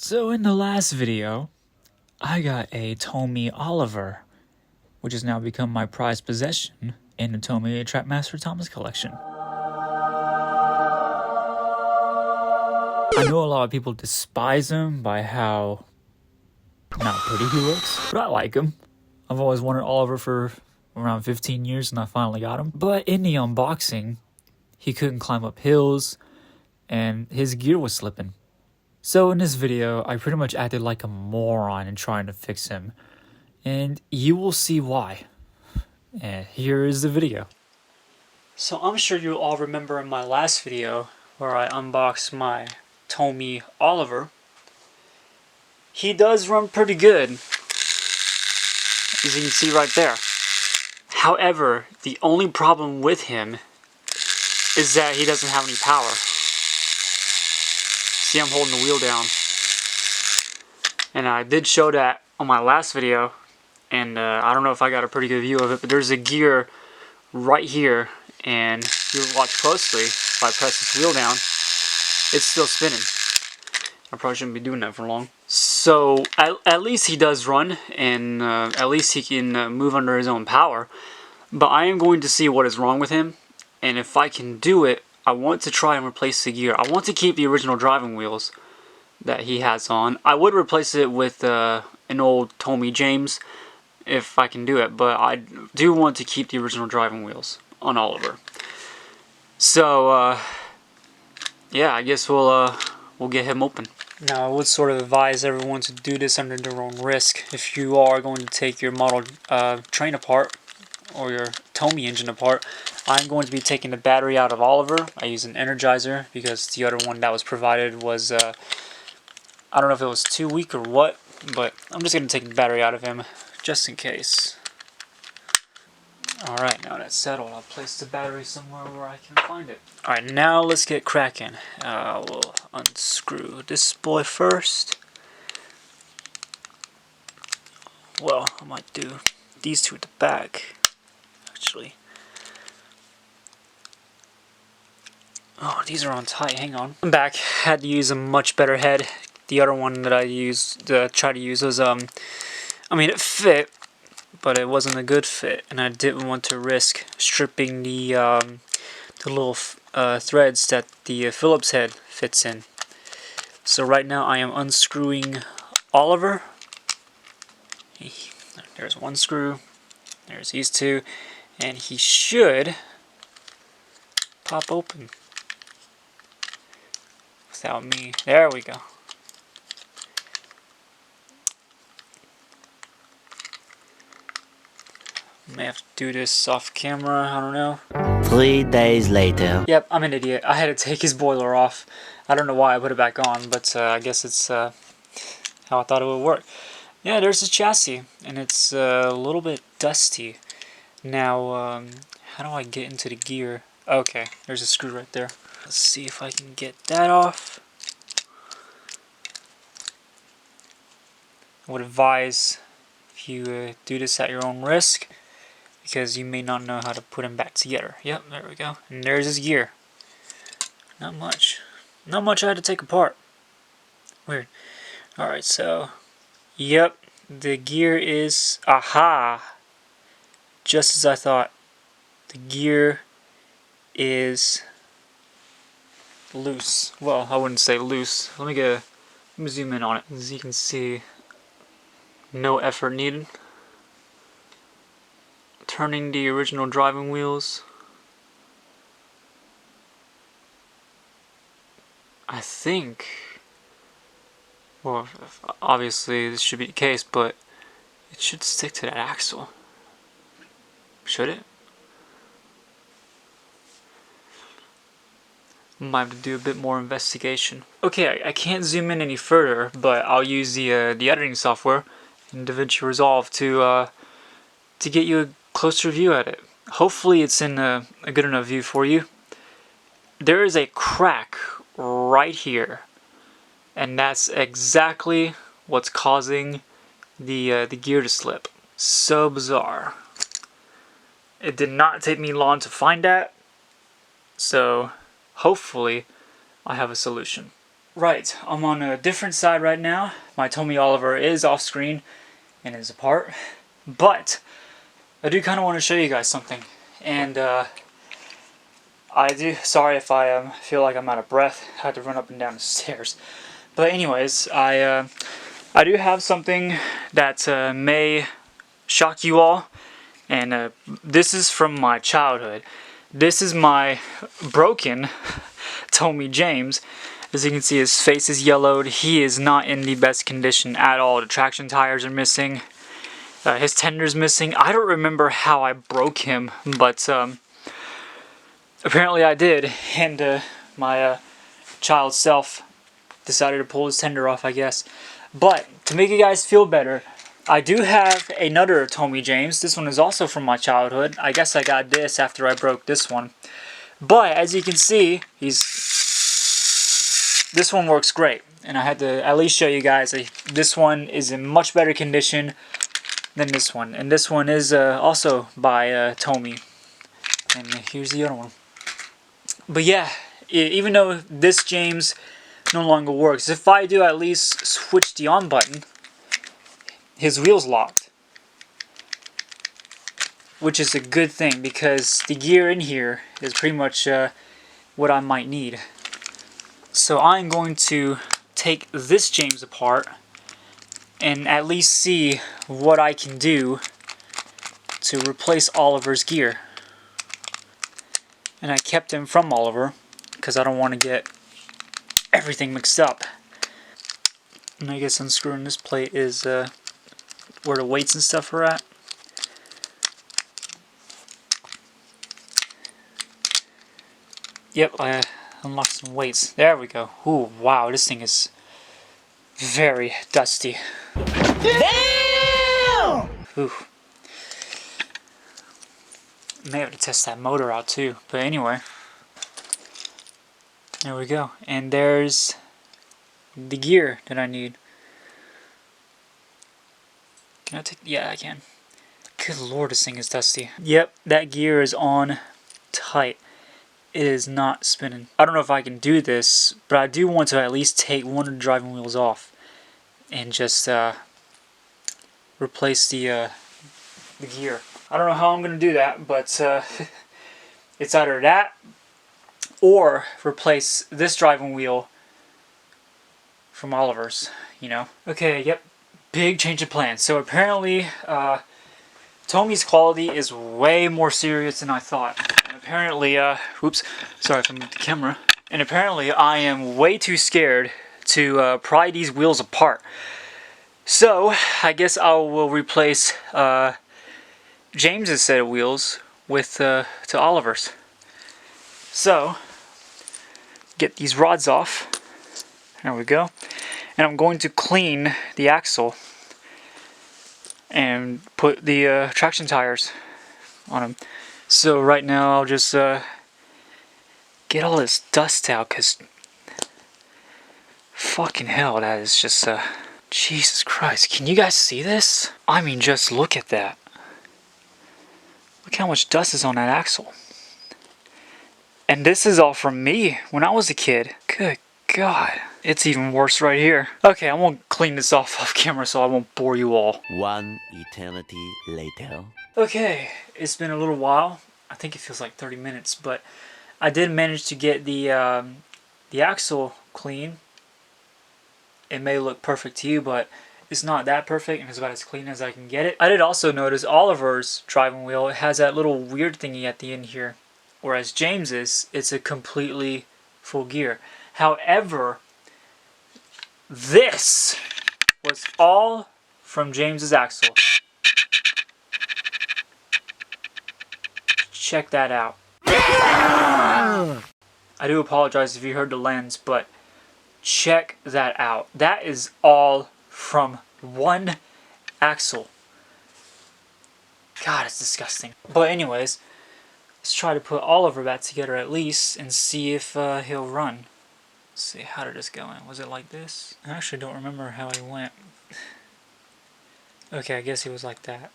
So in the last video, I got a TOMY Oliver, which has now become my prized possession in the TOMY Trapmaster Thomas collection. I know a lot of people despise him by how not pretty he looks, but I like him. I've always wanted Oliver for around 15 years and I finally got him. But in the unboxing, he couldn't climb up hills and his gear was slipping. So in this video, I pretty much acted like a moron in trying to fix him. And you will see why. And here is the video. So I'm sure you all remember in my last video where I unboxed my TOMY Oliver. He does run pretty good, as you can see right there. However, the only problem with him is that he doesn't have any power. See, I'm holding the wheel down. And I did show that on my last video, and I don't know if I got a pretty good view of it, but there's a gear right here, and if you watch closely, if I press this wheel down, it's still spinning. I probably shouldn't be doing that for long. So, at least he does run, and at least he can move under his own power. But I am going to see what is wrong with him, and if I can do it, I want to try and replace the gear. I want to keep the original driving wheels that he has on. I would replace it with an old TOMY James if I can do it, but I do want to keep the original driving wheels on Oliver. So, yeah, I guess we'll get him open. Now, I would sort of advise everyone to do this under their own risk. If you are going to take your model train apart, or your TOMY engine apart, I'm going to be taking the battery out of Oliver. I use an Energizer because the other one that was provided was, I don't know if it was too weak or what, but I'm just going to take the battery out of him just in case. Alright, now that's settled, I'll place the battery somewhere where I can find it. Alright, now let's get cracking. We'll unscrew this boy first. Well, I might do these two at the back, actually. Oh, these are on tight, hang on. I'm back, had to use a much better head. The other one that I used, tried to use was, I mean, it fit, but it wasn't a good fit, and I didn't want to risk stripping the little threads that the Phillips head fits in. So right now I am unscrewing Oliver. There's one screw, there's these two, and he should pop open without me. There we go. May have to do this off camera, I don't know. 3 days later. Yep, I'm an idiot. I had to take his boiler off. I don't know why I put it back on, but I guess it's how I thought it would work. Yeah, there's his chassis, and it's a little bit dusty. Now, how do I get into the gear? Okay, there's a screw right there. Let's see if I can get that off. I would advise if you do this at your own risk, because you may not know how to put them back together. Yep, there we go. And there's his gear. Not much. Not much I had to take apart. Weird. Alright, so, yep, the gear is, aha! Just as I thought. The gear is loose. Well, I wouldn't say loose. Let me zoom in on it. As you can see, no effort needed. Turning the original driving wheels. I think, well, obviously this should be the case, but it should stick to that axle. Should it? Might have to do a bit more investigation. Okay, I can't zoom in any further, but I'll use the editing software in DaVinci Resolve to get you a closer view at it. Hopefully it's in a good enough view for you. There is a crack right here, and that's exactly what's causing the gear to slip. So bizarre. It did not take me long to find that, so hopefully I have a solution. Right, I'm on a different side right now. My TOMY Oliver is off screen and is apart. But I do kind of want to show you guys something. And sorry if I feel like I'm out of breath. I had to run up and down the stairs. But anyways, I do have something that may shock you all. And this is from my childhood. This is my broken TOMY James. As you can see, his face is yellowed. He is not in the best condition at all. The traction tires are missing. His tender's missing. I don't remember how I broke him, but apparently I did. And my child self decided to pull his tender off, I guess. But to make you guys feel better, I do have another TOMY James. This one is also from my childhood. I guess I got this after I broke this one. But as you can see, this one works great. And I had to at least show you guys this one is in much better condition than this one. And this one is also by TOMY. And here's the other one. But yeah, even though this James no longer works, if I do at least switch the on button, his wheel's locked. Which is a good thing because the gear in here is pretty much what I might need. So I'm going to take this James apart and at least see what I can do to replace Oliver's gear. And I kept him from Oliver because I don't want to get everything mixed up. And I guess unscrewing this plate is where the weights and stuff are at. Yep, I unlocked some weights. There we go. Ooh, wow, this thing is very dusty. Damn! Ooh. May have to test that motor out too. But anyway, there we go. And there's the gear that I need. Can I take? Yeah, I can. Good lord, this thing is dusty. Yep, that gear is on tight. It is not spinning. I don't know if I can do this, but I do want to at least take one of the driving wheels off and just replace the gear. I don't know how I'm going to do that, but it's either that or replace this driving wheel from Oliver's, you know. Okay, yep, big change of plans. So apparently TOMY's quality is way more serious than I thought. And apparently, oops, sorry if I moved the camera. And apparently I am way too scared to pry these wheels apart. So I guess I will replace James's set of wheels with to Oliver's. So get these rods off. There we go. And I'm going to clean the axle and put the traction tires on them. So right now I'll just get all this dust out, because fucking hell, that is just Jesus Christ. Can you guys see this? I mean, just look at that. Look how much dust is on that axle. And this is all from me when I was a kid. Good God. It's even worse right here. Okay, I'm gonna clean this off camera so I won't bore you all. One eternity later. Okay, it's been a little while. I think it feels like 30 minutes, but I did manage to get the axle clean. It may look perfect to you, but it's not that perfect, and it's about as clean as I can get it. I did also notice Oliver's driving wheel, it has that little weird thingy at the end here, whereas James's, it's a completely full gear. However, this was all from James's axle. Check that out. I do apologize if you heard the lens, but check that out. That is all from one axle. God, it's disgusting. But anyways, let's try to put Oliver back together at least and see if he'll run. Let's see, how did this go in? Was it like this? I actually don't remember how he went. Okay, I guess he was like that.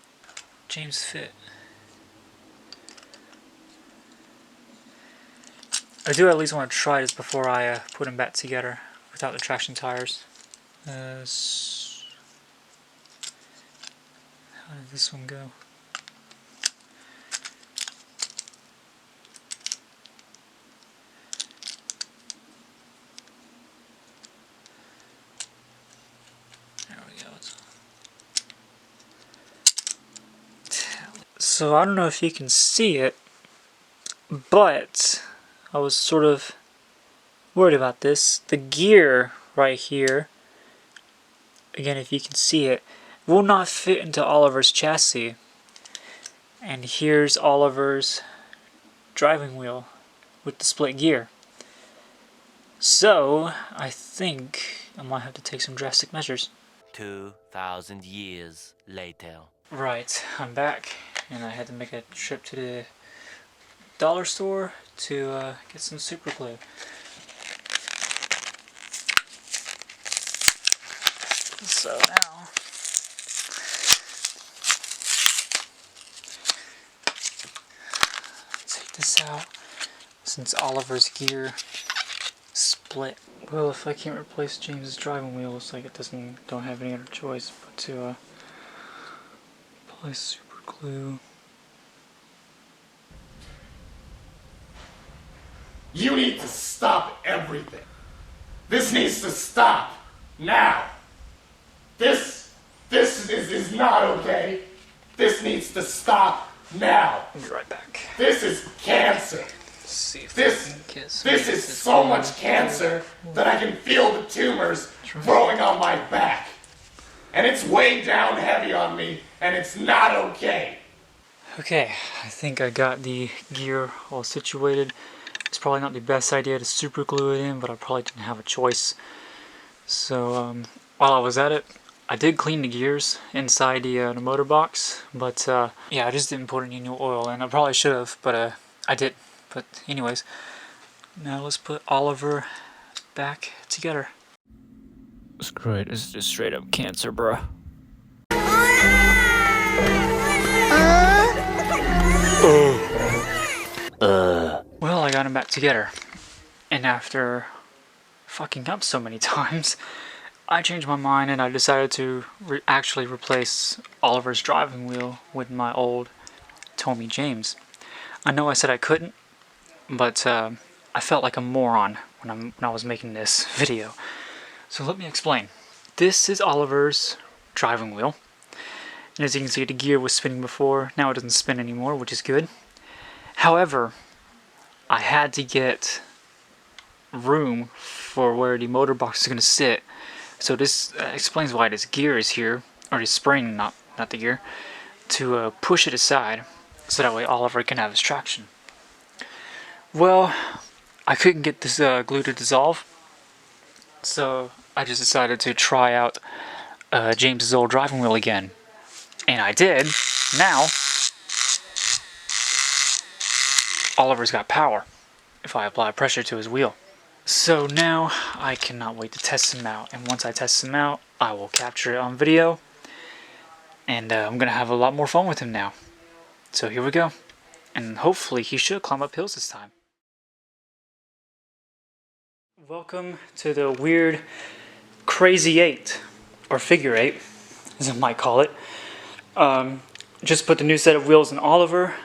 James fit. I do at least want to try this before I put him back together. without the traction tires. How did this one go? There we go. So I don't know if you can see it, but I was sort of worried about this. The gear right here, again if you can see it, will not fit into Oliver's chassis. And here's Oliver's driving wheel with the split gear. So I think I might have to take some drastic measures. 2,000 years later. Right, I'm back, and I had to make a trip to the dollar store to get some super glue. So now, take this out, since Oliver's gear split. Well, if I can't replace James's driving wheel, it's like don't have any other choice but to apply super glue. You need to stop everything. This needs to stop now. This is not okay. This needs to stop now. I'll be right back. This is cancer. Let's see if This is so much cancer that I can feel the tumors growing on my back. And it's way down heavy on me, and it's not okay. Okay, I think I got the gear all situated. It's probably not the best idea to super glue it in, but I probably didn't have a choice. So while I was at it, I did clean the gears inside the motor box, but yeah, I just didn't put any new oil in. I probably should have, but I did. But anyways, now let's put Oliver back together. Screw it, it's just straight up cancer, bruh. Well, I got him back together, and after fucking up so many times, I changed my mind and I decided to actually replace Oliver's driving wheel with my old TOMY James. I know I said I couldn't, but I felt like a moron when I was making this video. So let me explain. This is Oliver's driving wheel, and as you can see, the gear was spinning before. Now it doesn't spin anymore, which is good. However, I had to get room for where the motor box is going to sit. So this explains why this gear is here, or the spring, not the gear, to push it aside, so that way Oliver can have his traction. Well, I couldn't get this glue to dissolve, so I just decided to try out James's old driving wheel again. And I did. Now, Oliver's got power if I apply pressure to his wheel. So now I cannot wait to test him out, and once I test him out, I will capture it on video, and I'm gonna have a lot more fun with him now. So here we go, and hopefully he should climb up hills this time. Welcome to the weird crazy 8, or figure 8, as I might call it. Just put the new set of wheels in Oliver,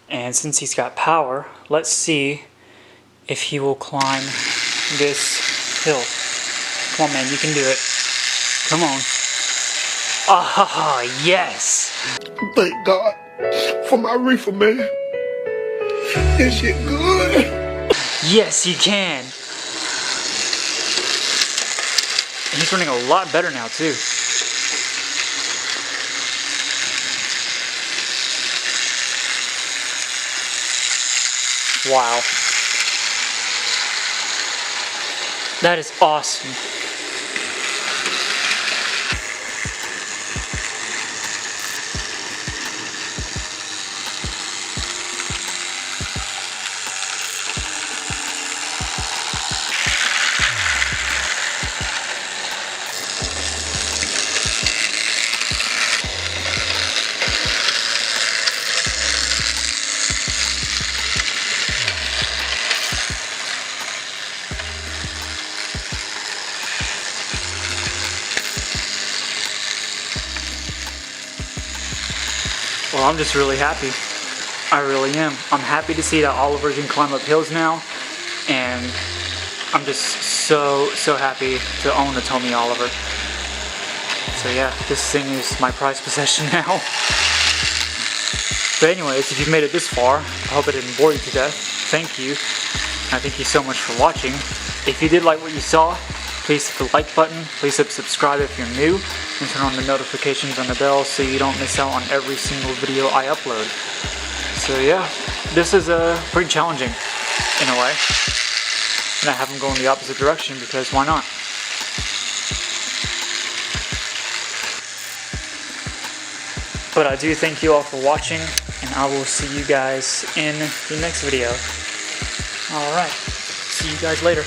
and since he's got power, let's see if he will climb this hill. Come on, man, you can do it. Come on. Ah, yes! Thank God for my reefer, man. This shit good. Yes, he can. And he's running a lot better now, too. Wow. That is awesome. Well, I'm just really happy. I really am. I'm happy to see that Oliver can climb up hills now, and I'm just so happy to own the TOMY Oliver. So yeah, this thing is my prized possession now. But anyways, if you've made it this far, I hope I didn't bore you to death. Thank you. And thank you so much for watching. If you did like what you saw, please hit the like button, please hit subscribe if you're new, and turn on the notifications on the bell so you don't miss out on every single video I upload. So yeah, this is pretty challenging in a way. And I have them go in the opposite direction because why not? But I do thank you all for watching, and I will see you guys in the next video. Alright, see you guys later.